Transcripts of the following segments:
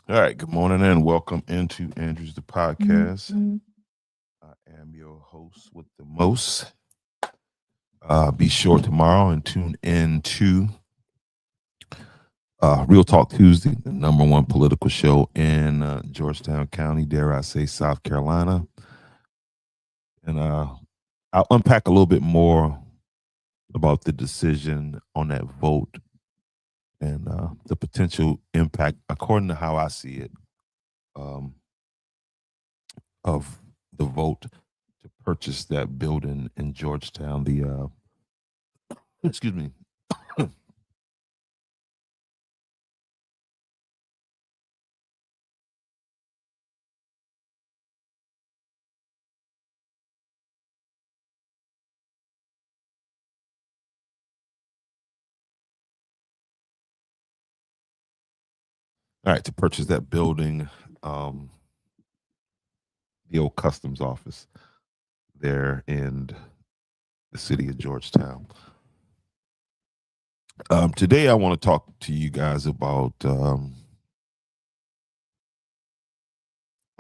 All right, good morning and welcome into Andrews the podcast. I am your host with the most. Be sure tomorrow and tune in to Real Talk Tuesday, the number one political show in Georgetown County, dare I say, South Carolina. And I'll unpack a little bit more about the decision on that vote and the potential impact, according to how I see it, um, of the vote to purchase that building in Georgetown. The excuse me. All right, to purchase that building, um, the old customs office there in the city of Georgetown. Today, I want to talk to you guys about. I'm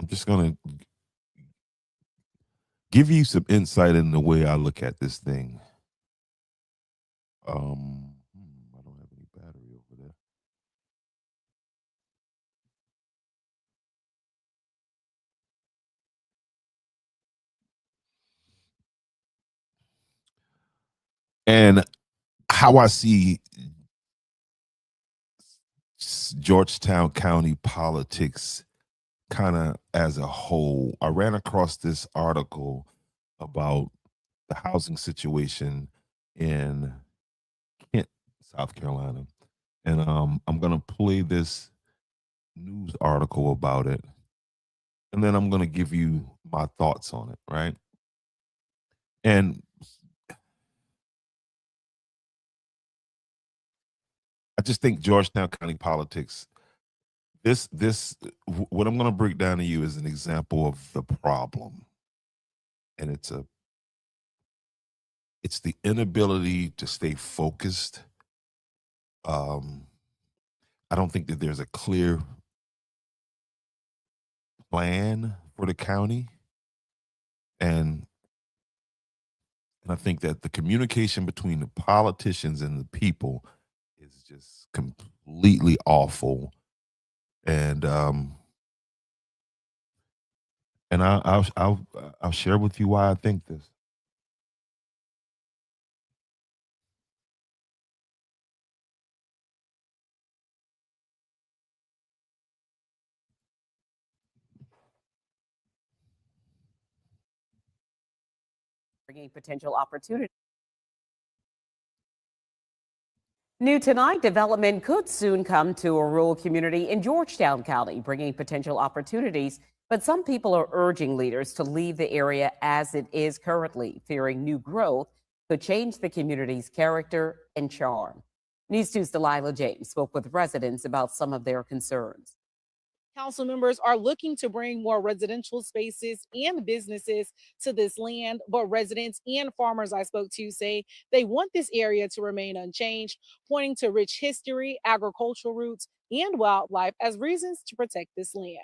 just going to give you some insight in the way I look at this thing. I don't have any battery over there. And how I see Georgetown County politics kind of as a whole. I ran across this article about the housing situation in Kent, South Carolina. And I'm going to play this news article about it. And then I'm going to give you my thoughts on it, right? And I just think Georgetown County politics, what I'm going to break down to you is an example of the problem. And it's the inability to stay focused. I don't think that there's a clear plan for the county, and I think that the communication between the politicians and the people is just completely awful. And I'll share with you why I think this. Bringing potential opportunity. New tonight, development could soon come to a rural community in Georgetown County, bringing potential opportunities. But some people are urging leaders to leave the area as it is currently, fearing new growth could change the community's character and charm. News 2's Delilah James spoke with residents about some of their concerns. Council members are looking to bring more residential spaces and businesses to this land, but residents and farmers I spoke to say they want this area to remain unchanged, pointing to rich history, agricultural roots, and wildlife as reasons to protect this land.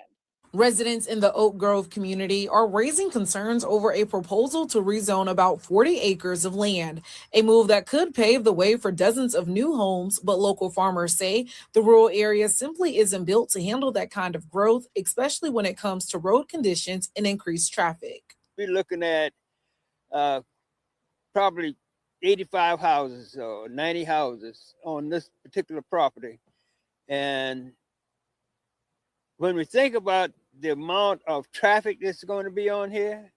Residents in the Oak Grove community are raising concerns over a proposal to rezone about 40 acres of land, a move that could pave the way for dozens of new homes. But local farmers say the rural area simply isn't built to handle that kind of growth, especially when it comes to road conditions and increased traffic. We're looking at probably 85 houses or 90 houses on this particular property. And when we think about the amount of traffic that's going to be on here,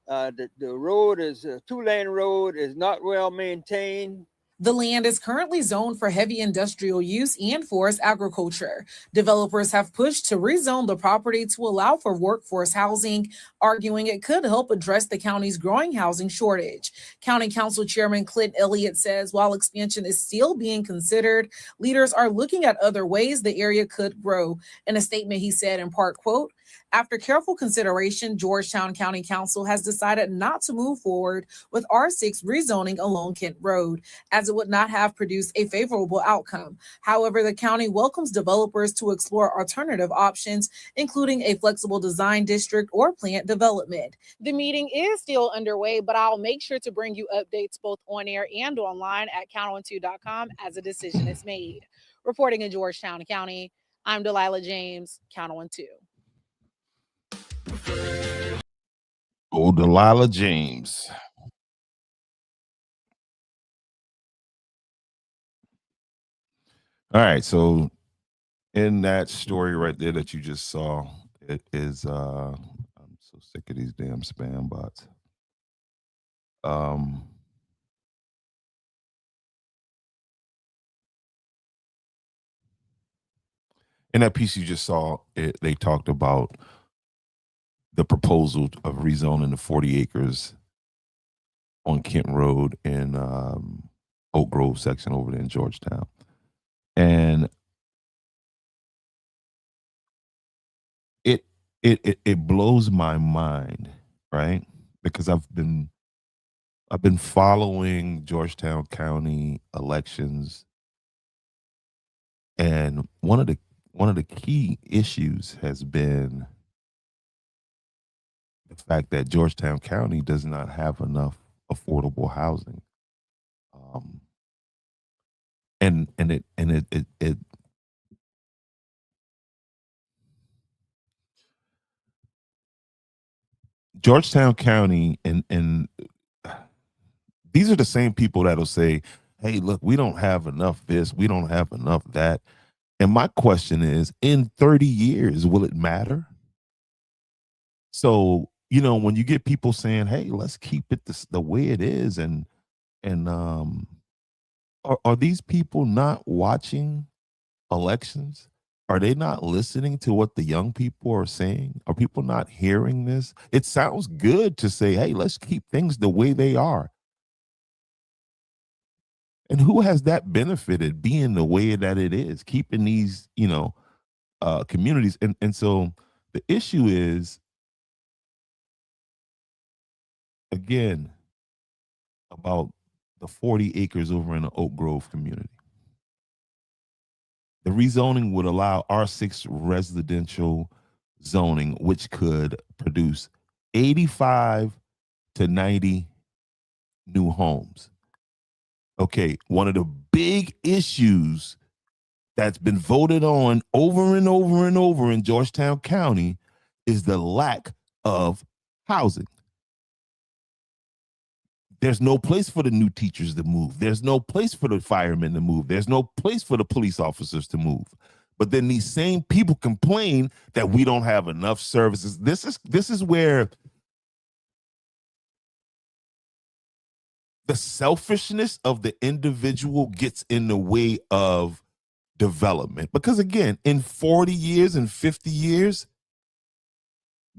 the road is a 2-lane road, is not well maintained. The land is currently zoned for heavy industrial use and forest agriculture. Developers have pushed to rezone the property to allow for workforce housing, arguing it could help address the county's growing housing shortage. County Council Chairman Clint Elliott says while expansion is still being considered, leaders are looking at other ways the area could grow. In a statement, he said in part, quote, "After careful consideration, Georgetown County Council has decided not to move forward with R6 rezoning along Kent Road. As it would not have produced a favorable outcome. However, the county welcomes developers to explore alternative options, including a flexible design district or plant development. The meeting is still underway, but I'll make sure to bring you updates both on air and online at count12.com as a decision is made. Reporting in Georgetown County, I'm Delilah James, Count on 2. Oh, Delilah James. All right, so in that story right there that you just saw, it is I'm so sick of these damn spam bots. Um in that piece you just saw, they talked about the proposal of rezoning the 40 acres on Kent Road in Oak Grove section over there in Georgetown. And it blows my mind, right? Because I've been following Georgetown County elections, and one of the key issues has been the fact that Georgetown County does not have enough affordable housing. Um, and it Georgetown County and these are the same people that'll say, "Hey, look, we don't have enough this, we don't have enough that." And my question is, in 30 years, will it matter? So, when you get people saying, "Hey, let's keep it the way it is," and are these people not watching elections? Are they not listening to what the young people are saying? Are people not hearing this? It sounds good to say, "Hey, let's keep things the way they are." And who has that benefited being the way that it is, keeping these, communities? And so the issue is, again, about the 40 acres over in the Oak Grove community. The rezoning would allow R6 residential zoning, which could produce 85 to 90 new homes. Okay, one of the big issues that's been voted on over and over and over in Georgetown County is the lack of housing. There's no place for the new teachers to move. There's no place for the firemen to move. There's no place for the police officers to move. But then these same people complain that we don't have enough services. This is where the selfishness of the individual gets in the way of development. Because again, in 40 years and 50 years,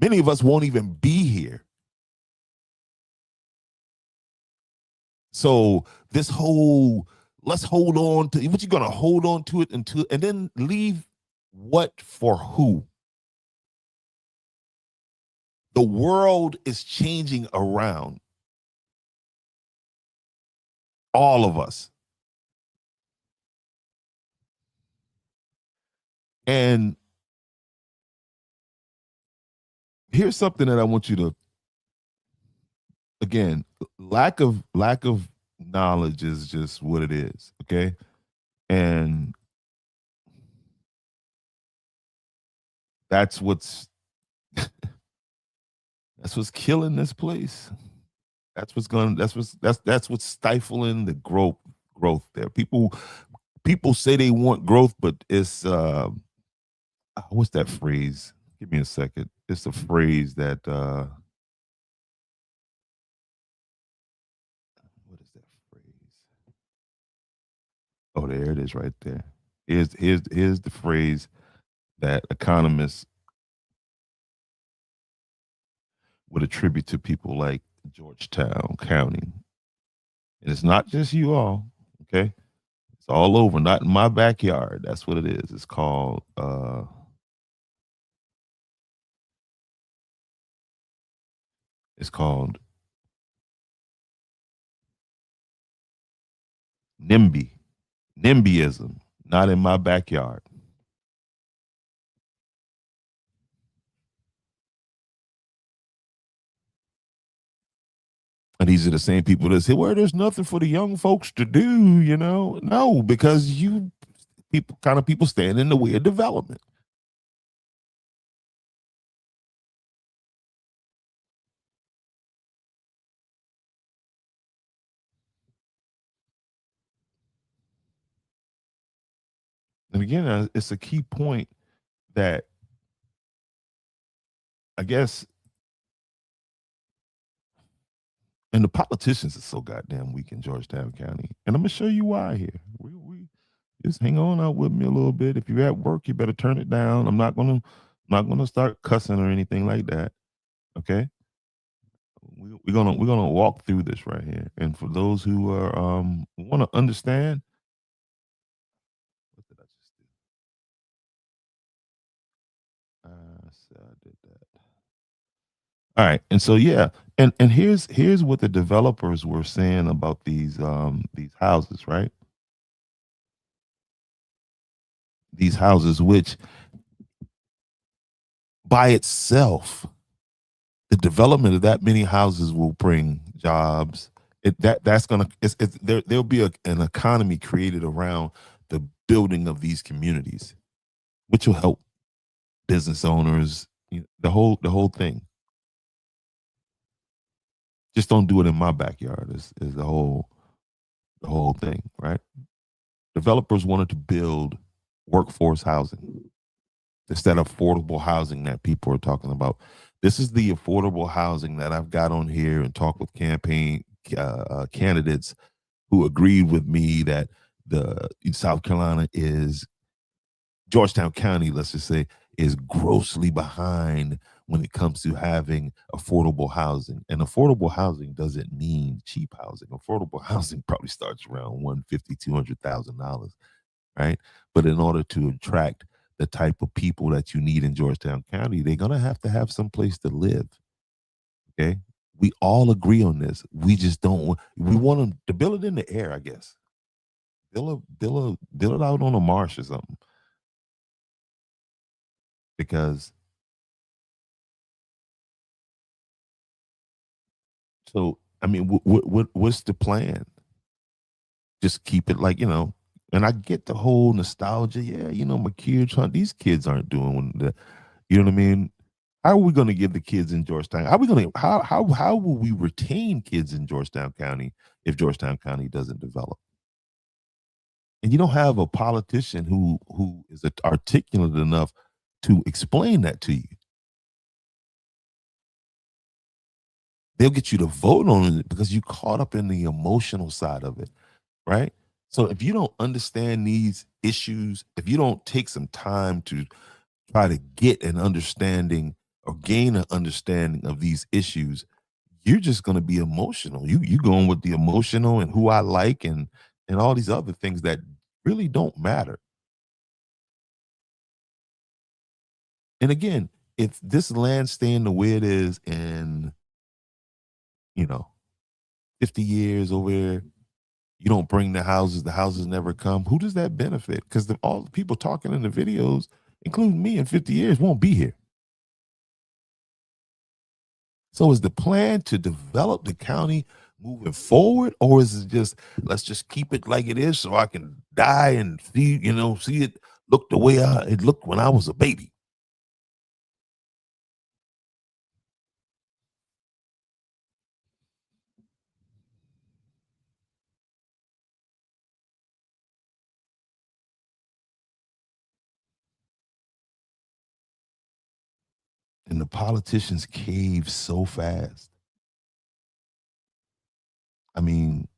many of us won't even be here. So this whole let's hold on to what you're gonna hold on to it until and then leave what for who? The world is changing around all of us. And here's something that I want you to, again, lack of knowledge is just what it is, okay? And that's what's that's what's killing this place. That's what's stifling the growth there. People say they want growth, but it's what's that phrase? Give me a second. It's a phrase that what is that phrase? Oh, there it is right there. Here's the phrase that economists would attribute to people like Georgetown County. And it's not just you all, okay? It's all over, not in my backyard. That's what it is. It's called NIMBYism, not in my backyard. And these are the same people that say, well, there's nothing for the young folks to do, you know? No, because you people stand in the way of development. And again, it's a key point that I guess, and the politicians are so goddamn weak in Georgetown County. And I'm gonna show you why here. We just hang on out with me a little bit. If you're at work, you better turn it down. I'm not gonna start cussing or anything like that. Okay. We're gonna walk through this right here. And for those who are want to understand, what did I just do? So I did that. All right, and so yeah, and here's what the developers were saying about these houses, right? These houses, which by itself, the development of that many houses will bring jobs. That's gonna there'll be an economy created around the building of these communities, which will help business owners. The whole thing. Just don't do it in my backyard. Is the whole thing, right? Developers wanted to build workforce housing instead of affordable housing that people are talking about. This is the affordable housing that I've got on here and talked with campaign candidates who agreed with me that the South Carolina is Georgetown County, let's just say, is grossly behind when it comes to having affordable housing. And affordable housing doesn't mean cheap housing. Affordable housing probably starts around $150,000-$200,000, right? But in order to attract the type of people that you need in Georgetown County, they're gonna have to have some place to live. Okay, we all agree on this. We just don't. We want them to build it in the air, I guess. Build it out on a marsh or something. Because so I mean, what's the plan? Just keep it like and I get the whole nostalgia. Yeah, my kids. These kids aren't doing the. You know what I mean? How are we going to give the kids in Georgetown? How are we going to how will we retain kids in Georgetown County if Georgetown County doesn't develop? And you don't have a politician who is articulate enough to explain that to you. They'll get you to vote on it because you caught up in the emotional side of it, right? So if you don't understand these issues, if you don't take some time to try to get an understanding or gain an understanding of these issues, you're just going to be emotional. You going with the emotional and who I like and all these other things that really don't matter. And again, if this land staying the way it is in, you know, 50 years over here, you don't bring the houses never come. Who does that benefit? Because all the people talking in the videos, including me in 50 years, won't be here. So is the plan to develop the county moving forward, or is it just let's just keep it like it is so I can die and see it look the way it looked when I was a baby? And the politicians cave so fast. I mean,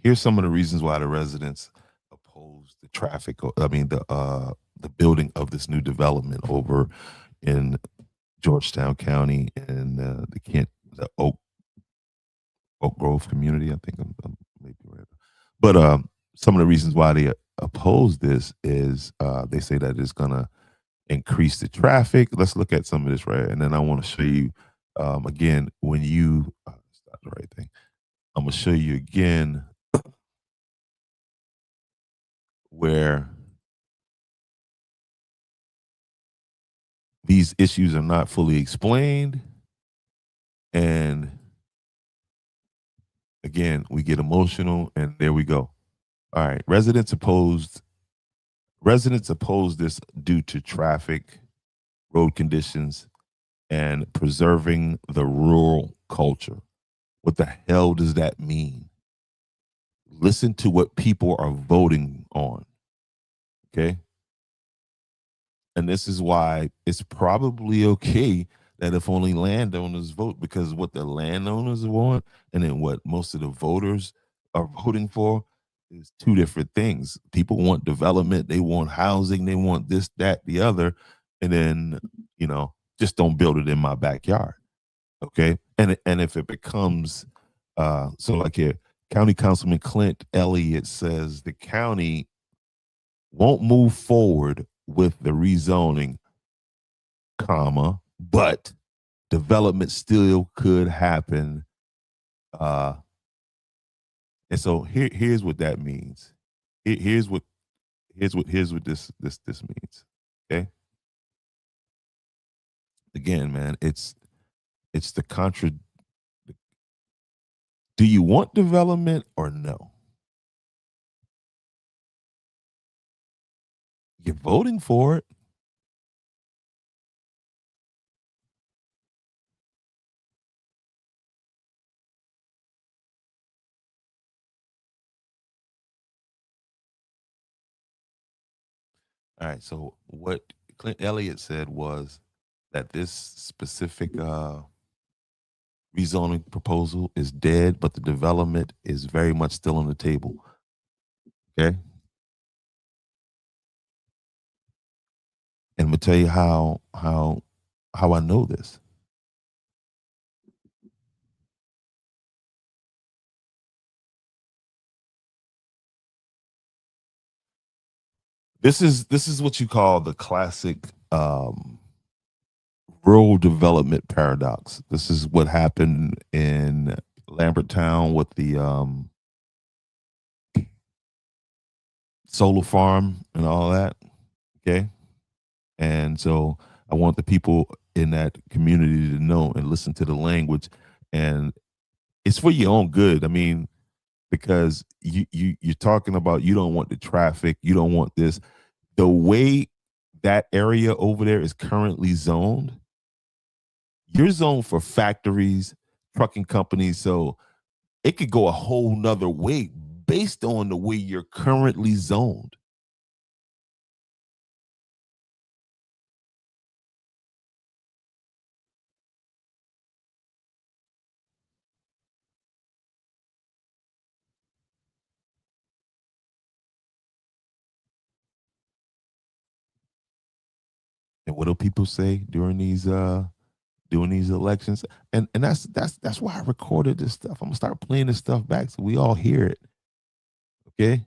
here's some of the reasons why the residents oppose the traffic. I mean, the building of this new development over in Georgetown County and the Oak Grove community. I think I'm maybe right. But some of the reasons why they oppose this is they say that it's going to increase the traffic. Let's look at some of this, right? And then I want to show you again when you that's not the right thing. I'm going to show you again where these issues are not fully explained. And again, we get emotional, and there we go. All right, residents opposed this due to traffic, road conditions, and preserving the rural culture. What the hell does that mean? Listen to what people are voting on. Okay. And this is why it's probably okay that if only landowners vote, because what the landowners want and then what most of the voters are voting for is two different things. People want development, they want housing, they want this, that, the other, and then, just don't build it in my backyard. Okay. And if it becomes so like here, County Councilman Clint Elliott says the county won't move forward with the rezoning, but development still could happen. And so here's what that means. Here's what this means. Okay. Again, man, it's the contra. Do you want development or no? You're voting for it. All right. So what Clint Elliott said was that this specific rezoning proposal is dead, but the development is very much still on the table. Okay. And I'm gonna tell you how I know this. This is what you call the classic rural development paradox. This is what happened in Lambertown with the solar farm and all that. Okay. And so I want the people in that community to know and listen to the language. And it's for your own good. I mean, because you're talking about you don't want the traffic, you don't want this. The way that area over there is currently zoned, you're zoned for factories, trucking companies. So it could go a whole nother way based on the way you're currently zoned. And what do people say during these elections? And that's why I recorded this stuff. I'm gonna start playing this stuff back so we all hear it. Okay.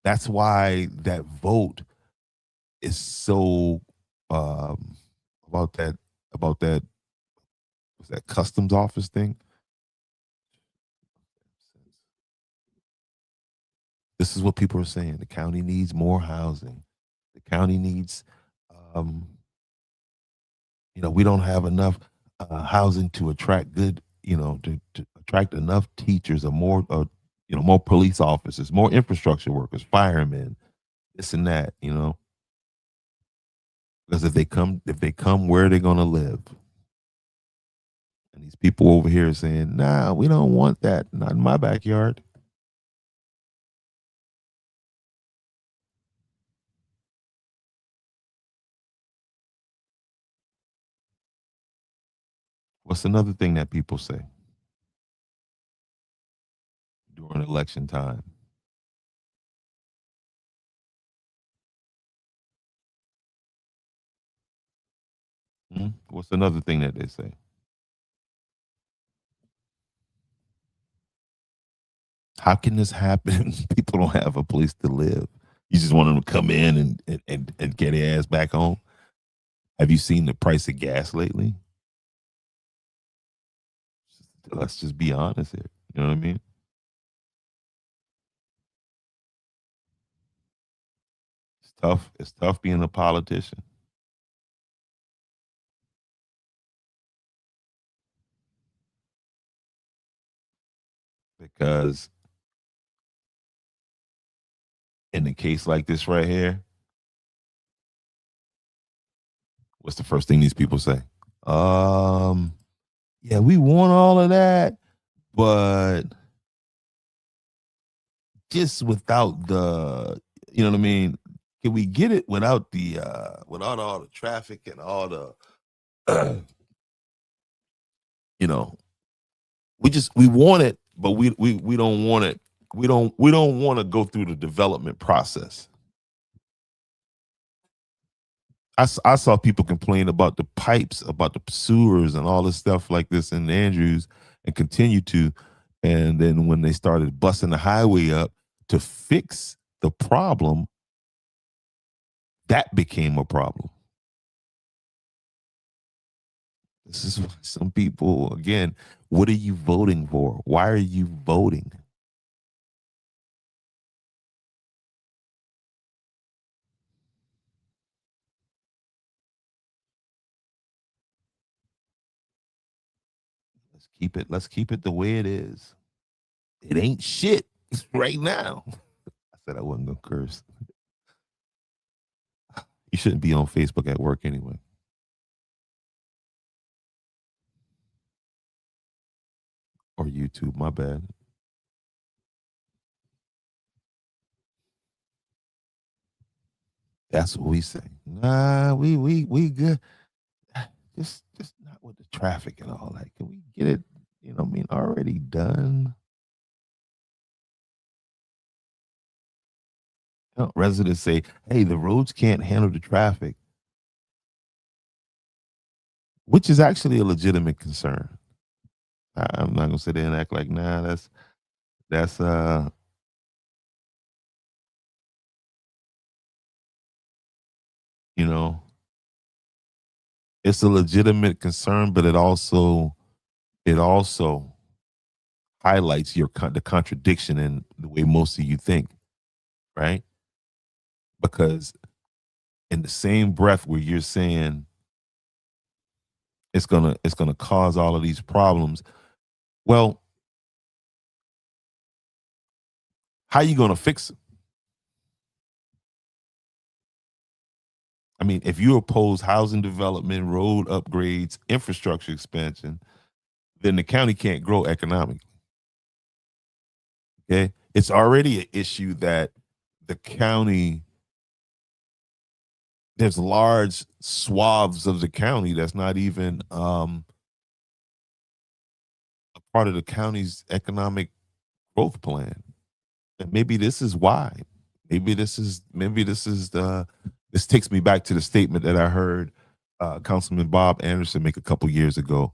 That's why that vote is so um about that was that customs office thing. This is what people are saying. The county needs more housing. The county needs um we don't have enough housing to attract good, to attract enough teachers or more, more police officers, more infrastructure workers, firemen, this and that, because if they come, where are they going to live? And these people over here are saying, nah, we don't want that. Not in my backyard. What's another thing that people say during election time? What's another thing that they say? How can this happen? People don't have a place to live. You just want them to come in and get their ass back home. Have you seen the price of gas lately? Let's just be honest here. You know what I mean? It's tough. It's tough being a politician because in a case like this right here, what's the first thing these people say? Yeah, we want all of that, but just without the, you know what I mean? Can we get it without the without all the traffic and all the you know, we want it, but we don't want it. We don't want to go through the development process. I saw people complain about the pipes, about the sewers, and all this stuff like this in Andrews, and continue to. And then when they started busting the highway up to fix the problem, that became a problem. This is why some people, again, what are you voting for? Why are you voting? Let's keep it the way it is. It ain't shit right now. I said I wasn't gonna curse. You shouldn't be on Facebook at work anyway. Or YouTube, my bad. That's what we say. Nah, we good. Just not with the traffic and all that. Can we get it, you know what I mean, already done? You know, residents say, hey, the roads can't handle the traffic, which is actually a legitimate concern. I'm not gonna sit there and act like, nah, that's you know, it's a legitimate concern, but it also highlights the contradiction in the way most of you think, right? Because in the same breath where you're saying it's gonna cause all of these problems, well, how you gonna fix it? I mean, if you oppose housing development, road upgrades, infrastructure expansion, then the county can't grow economically. Okay, it's already an issue that the county, there's large swaths of the county that's not even a part of the county's economic growth plan. And maybe this is why. Maybe this is the this takes me back to the statement that I heard Councilman Bob Anderson make a couple years ago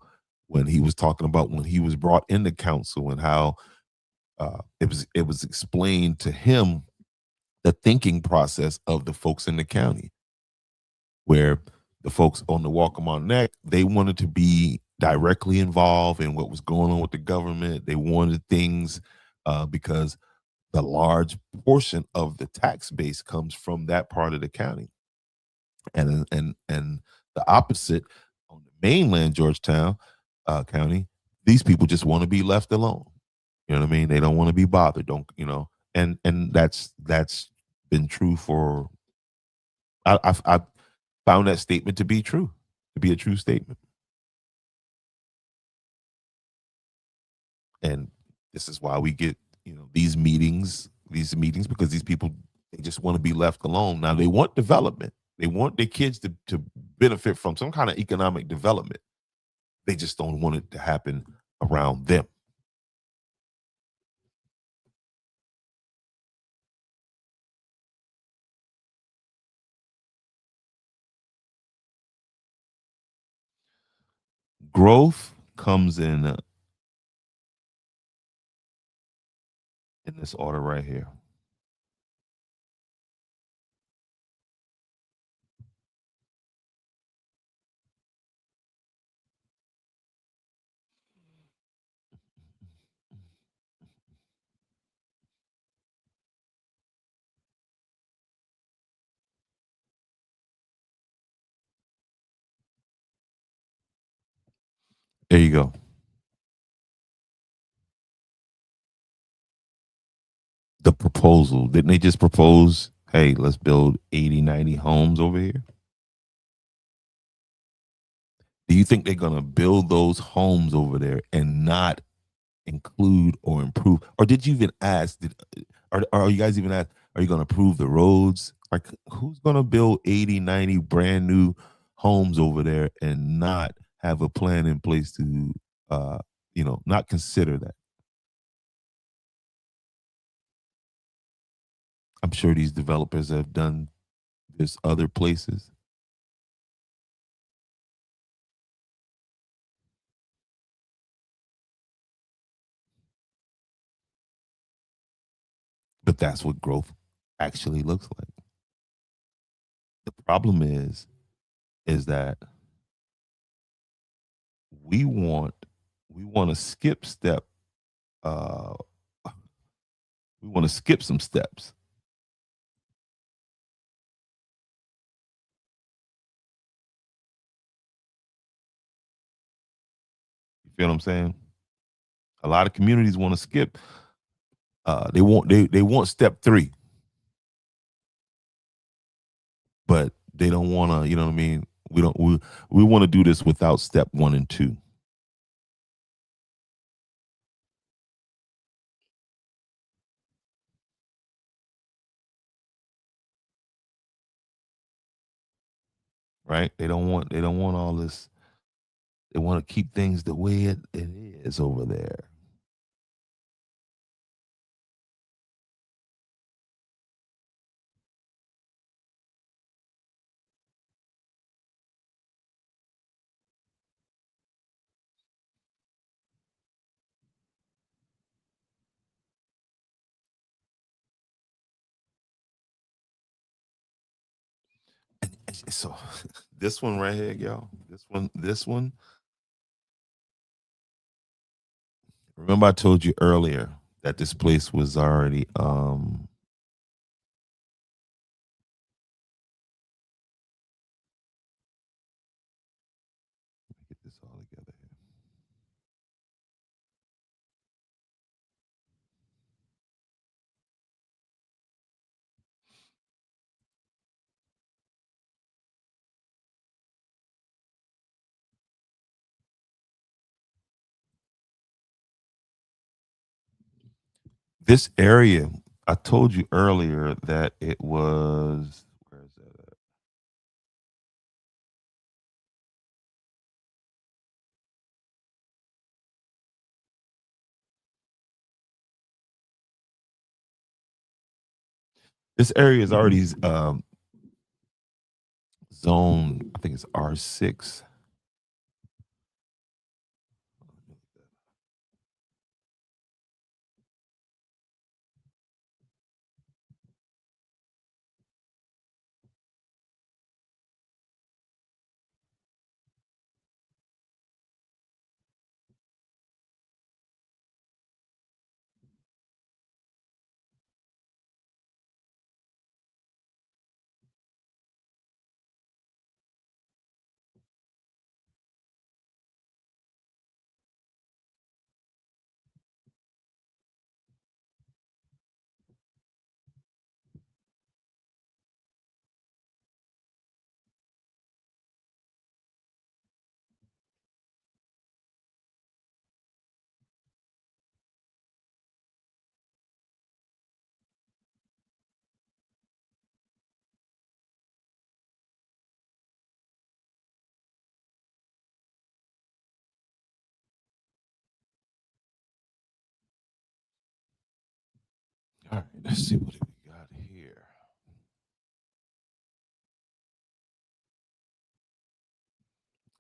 when he was talking about when he was brought into council and how it was explained to him the thinking process of the folks in the county, where the folks on the Walkmont Neck, they wanted to be directly involved in what was going on with the government. They wanted things because the large portion of the tax base comes from that part of the county, and the opposite on the mainland Georgetown County, these people just want to be left alone. You know what I mean? They don't want to be bothered. Don't you know? And that's been true for. I found that statement to be true, to be a true statement. And this is why we get, these meetings because these people, they just want to be left alone. Now they want development. They want their kids to benefit from some kind of economic development. They just don't want it to happen around them. Growth comes in in this order right here. There you go. The proposal. Didn't they just propose, hey, let's build 80, 90 homes over here? Do you think they're going to build those homes over there and not include or improve? Or did you even ask? Are you guys even ask? Are you going to improve the roads? Like, who's going to build 80, 90 brand new homes over there and not have a plan in place to, not consider that? I'm sure these developers have done this other places, but that's what growth actually looks like. The problem is that we want we want to skip step uh we want to skip some steps. You feel what I'm saying? A lot of communities want to skip. They want step 3, but they don't want to. You know what I mean? We want to do this without step 1 and 2. Right? They don't want all this. They want to keep things the way it is over there. So this one right here, y'all. This one. Remember, I told you earlier that this place was already get this all together here. This area, I told you earlier that it was. Where is that at? This area is already zone. I think it's R6. All right, let's see what we got here.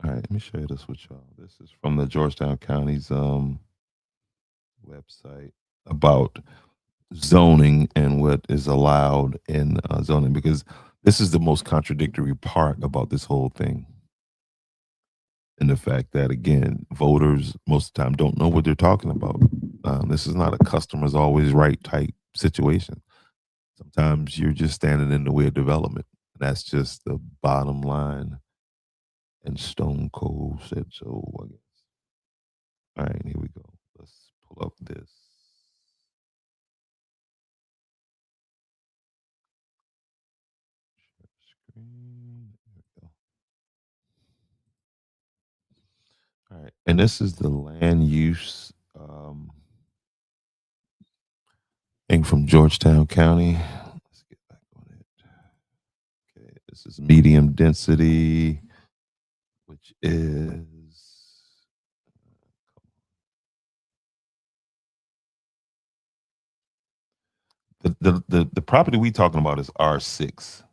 All right, let me show you this with y'all. This is from the Georgetown County's website about zoning and what is allowed in zoning, because this is the most contradictory part about this whole thing. And the fact that, again, voters most of the time don't know what they're talking about. This is not a customer's always right type situation. Sometimes you're just standing in the way of development. That's just the bottom line. And Stone Cold said so, I guess. All right, here we go. Let's pull up this. Share screen. There we go. All right, and this is the land use thing from Georgetown County. Let's get back on it. Okay, this is medium density, which is the property we talking about is R6.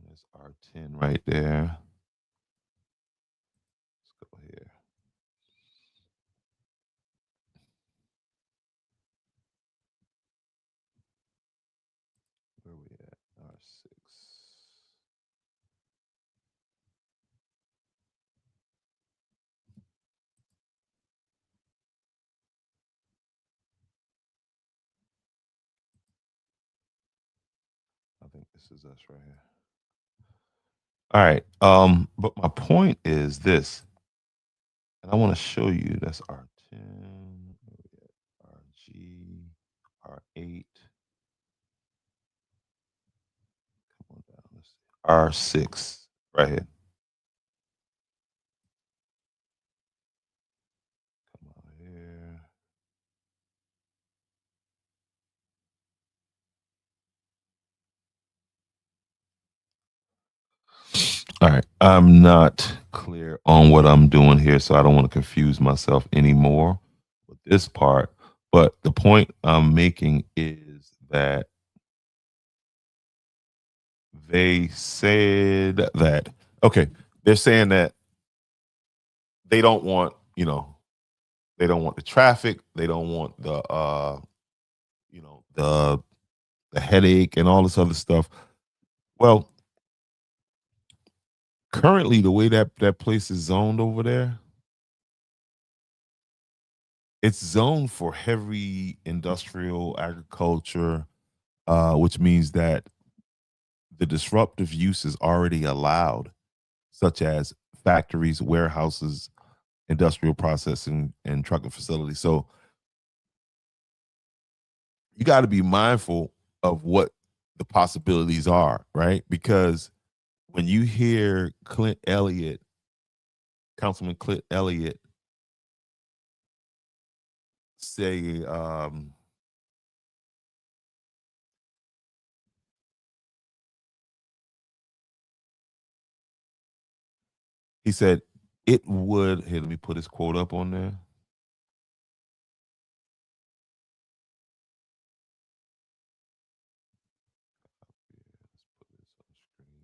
That's R10 right there. Let's go here. Where we at? R6. I think this is us right here. All right. But my point is this, and I want to show you that's R10, RG, R8. Come on down. Let's see. R6 right here. Come on here. All right. I'm not clear on what I'm doing here, so I don't want to confuse myself anymore with this part. But the point I'm making is that they said that, okay, they're saying that they don't want, they don't want the traffic, they don't want the the headache and all this other stuff. Well, currently the way that place is zoned over there, it's zoned for heavy industrial agriculture, which means that the disruptive use is already allowed, such as factories, warehouses, industrial processing, and trucking facilities. So you got to be mindful of what the possibilities are, right? Because when you hear Councilman Clint Elliott say, he said it would, here, let me put his quote up on there. Let's put this on screen.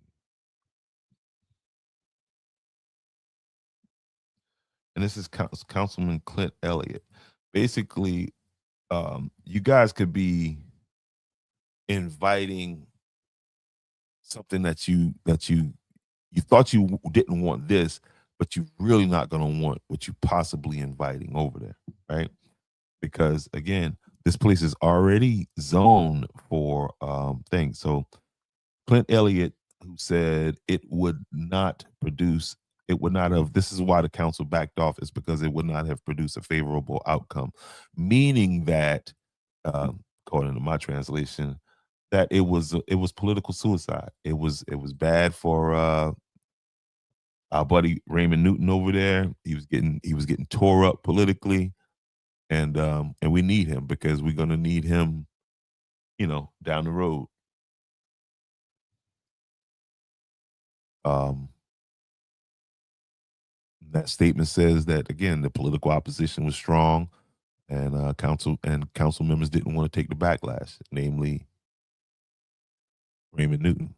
And this is Councilman Clint Elliott. Basically, you guys could be inviting something that you thought you didn't want this, but you're really not going to want what you possibly inviting over there, right? Because again, this place is already zoned for things. So Clint Elliott, who said it would not produce, it would not have, this is why the council backed off, is because it would not have produced a favorable outcome, meaning that, according to my translation, that it was political suicide. It was bad for our buddy Raymond Newton over there. He was getting tore up politically, and we need him because we're gonna need him, down the road. Um, that statement says that, again, the political opposition was strong, and council members didn't want to take the backlash, namely Raymond Newton.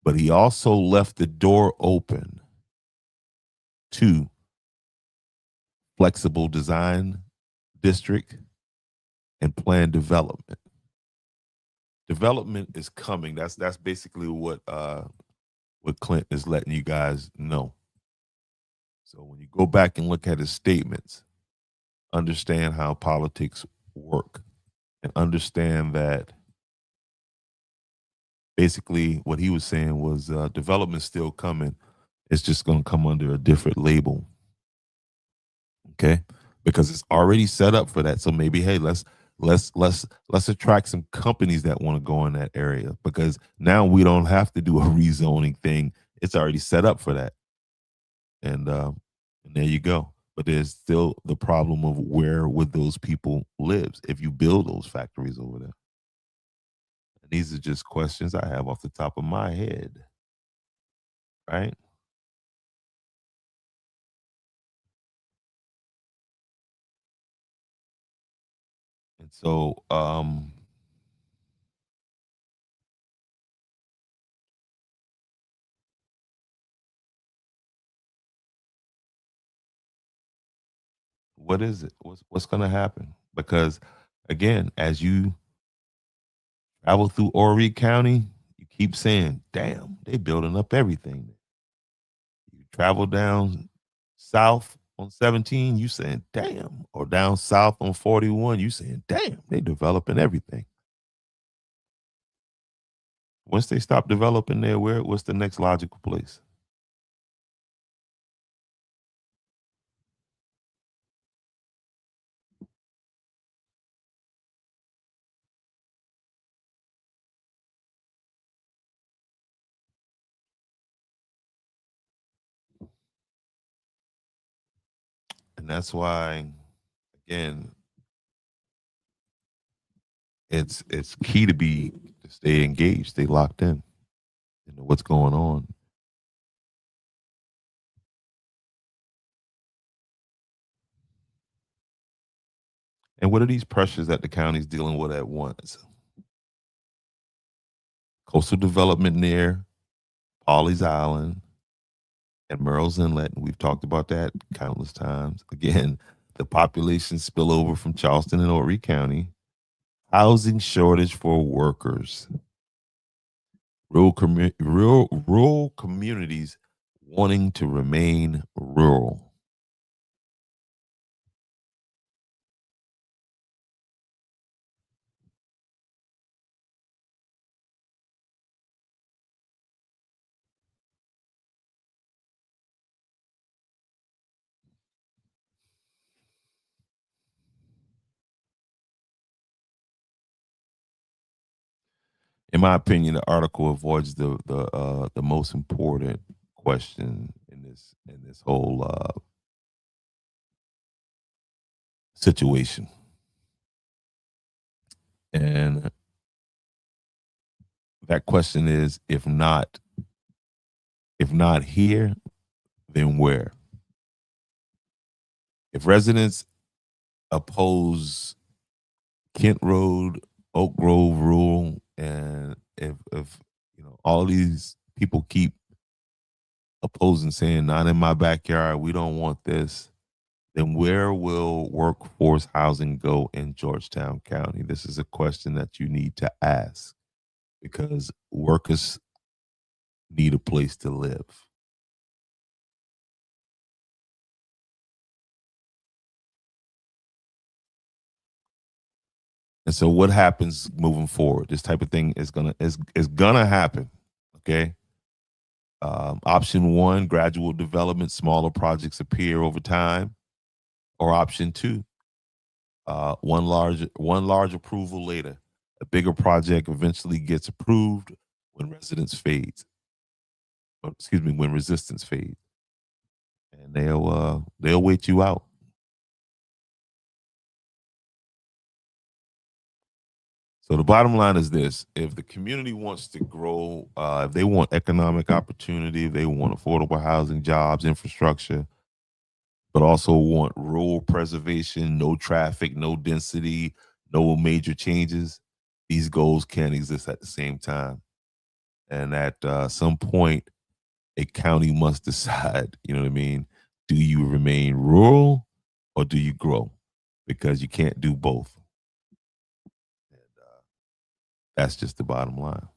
But he also left the door open to flexible design district, and planned development. Development is coming. That's basically what Clint is letting you guys know. So when you go back and look at his statements, understand how politics work and understand that basically what he was saying was development's still coming. It's just going to come under a different label. Okay? Because it's already set up for that. So maybe, hey, let's attract some companies that want to go in that area, because now we don't have to do a rezoning thing. It's already set up for that. And there you go. But there's still the problem of where would those people live if you build those factories over there. And these are just questions I have off the top of my head. Right? And so what is it? What's going to happen? Because again, as you travel through Horry County, you keep saying, "Damn, they building up everything." You travel down south on 17, you saying, "Damn," or down south on 41, you saying, "Damn, they developing everything." Once they stop developing there, what's the next logical place? And that's why, again, it's key to stay engaged, stay locked in, you know what's going on. And what are these pressures that the county's dealing with at once? Coastal development near Pawleys Island and Merle's Inlet. And we've talked about that countless times. Again, the population spillover from Charleston and Horry County, housing shortage for workers, rural communities wanting to remain rural. In my opinion, the article avoids the most important question in this whole situation. And that question is, if not here, then where? If residents oppose Kent Road, Oak Grove Rural, and if all these people keep opposing, saying not in my backyard, we don't want this, then where will workforce housing go in Georgetown County? This is a question that you need to ask, because workers need a place to live. And so what happens moving forward? This type of thing is gonna happen. Okay. Option one, gradual development, smaller projects appear over time. Or option two, one large approval later. A bigger project eventually gets approved when when resistance fades. And they'll wait you out. So the bottom line is this: if the community wants to grow, if they want economic opportunity, if they want affordable housing, jobs, infrastructure, but also want rural preservation, no traffic, no density, no major changes, these goals can't exist at the same time. And at some point, a county must decide, you know what I mean? Do you remain rural or do you grow? Because you can't do both. And that's just the bottom line.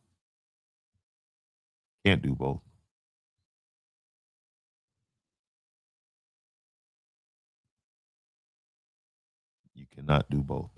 Can't do both. You cannot do both.